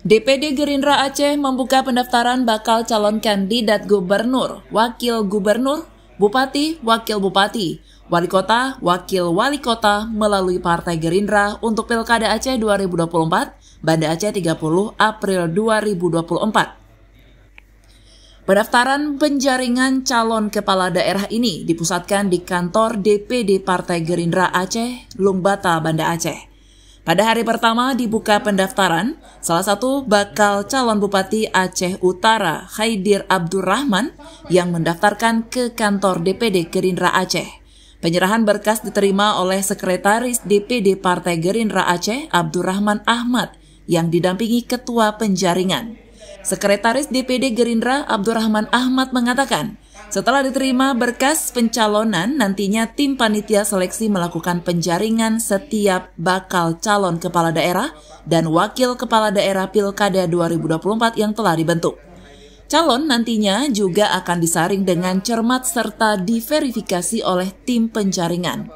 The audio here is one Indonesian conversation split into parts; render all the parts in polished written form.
DPD Gerindra Aceh membuka pendaftaran bakal calon kandidat gubernur, wakil gubernur, bupati, wakil bupati, wali kota, wakil wali kota melalui Partai Gerindra untuk Pilkada Aceh 2024, Banda Aceh 30 April 2024. Pendaftaran penjaringan calon kepala daerah ini dipusatkan di kantor DPD Partai Gerindra Aceh, Lungbata, Banda Aceh. Pada hari pertama dibuka pendaftaran, salah satu bakal calon Bupati Aceh Utara, Khaidir Abdurrahman, yang mendaftarkan ke kantor DPD Gerindra Aceh. Penyerahan berkas diterima oleh Sekretaris DPD Partai Gerindra Aceh, Abdurrahman Ahmad, yang didampingi Ketua Penjaringan. Sekretaris DPD Gerindra Abdurrahman Ahmad mengatakan, setelah diterima berkas pencalonan, nantinya tim panitia seleksi melakukan penjaringan setiap bakal calon kepala daerah dan wakil kepala daerah Pilkada 2024 yang telah dibentuk. Calon nantinya juga akan disaring dengan cermat serta diverifikasi oleh tim penjaringan.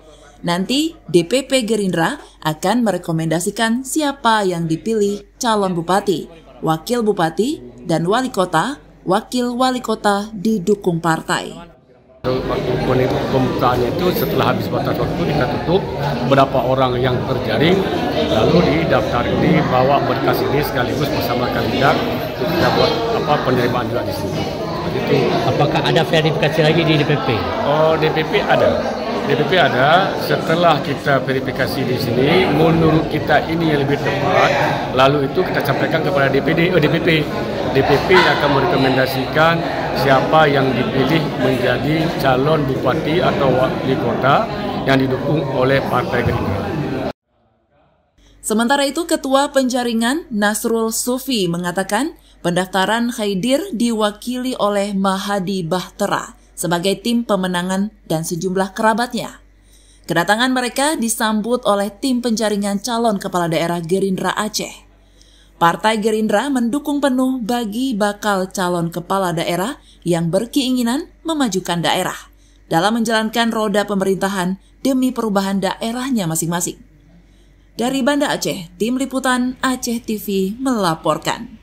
Nanti DPP Gerindra akan merekomendasikan siapa yang dipilih calon bupati, wakil bupati, dan wali kota. Wakil wali kota didukung partai. Pembukaannya itu setelah habis batas waktu kita tutup berapa orang yang terjaring, lalu dibawa berkas ini sekaligus bersama kandidat untuk kita buat penerimaan juga di sini. Itu apakah ada verifikasi lagi di DPP? Oh, DPP ada. DPP ada, setelah kita verifikasi di sini, menurut kita ini yang lebih tepat, lalu itu kita sampaikan kepada DPP. DPP akan merekomendasikan siapa yang dipilih menjadi calon bupati atau wali kota yang didukung oleh Partai Gerindra. Sementara itu, Ketua Penjaringan Nasrul Sufi mengatakan pendaftaran Khaidir diwakili oleh Mahadi Bahtera sebagai tim pemenangan dan sejumlah kerabatnya. Kedatangan mereka disambut oleh tim penjaringan calon kepala daerah Gerindra Aceh. Partai Gerindra mendukung penuh bagi bakal calon kepala daerah yang berkeinginan memajukan daerah dalam menjalankan roda pemerintahan demi perubahan daerahnya masing-masing. Dari Banda Aceh, Tim Liputan Aceh TV melaporkan.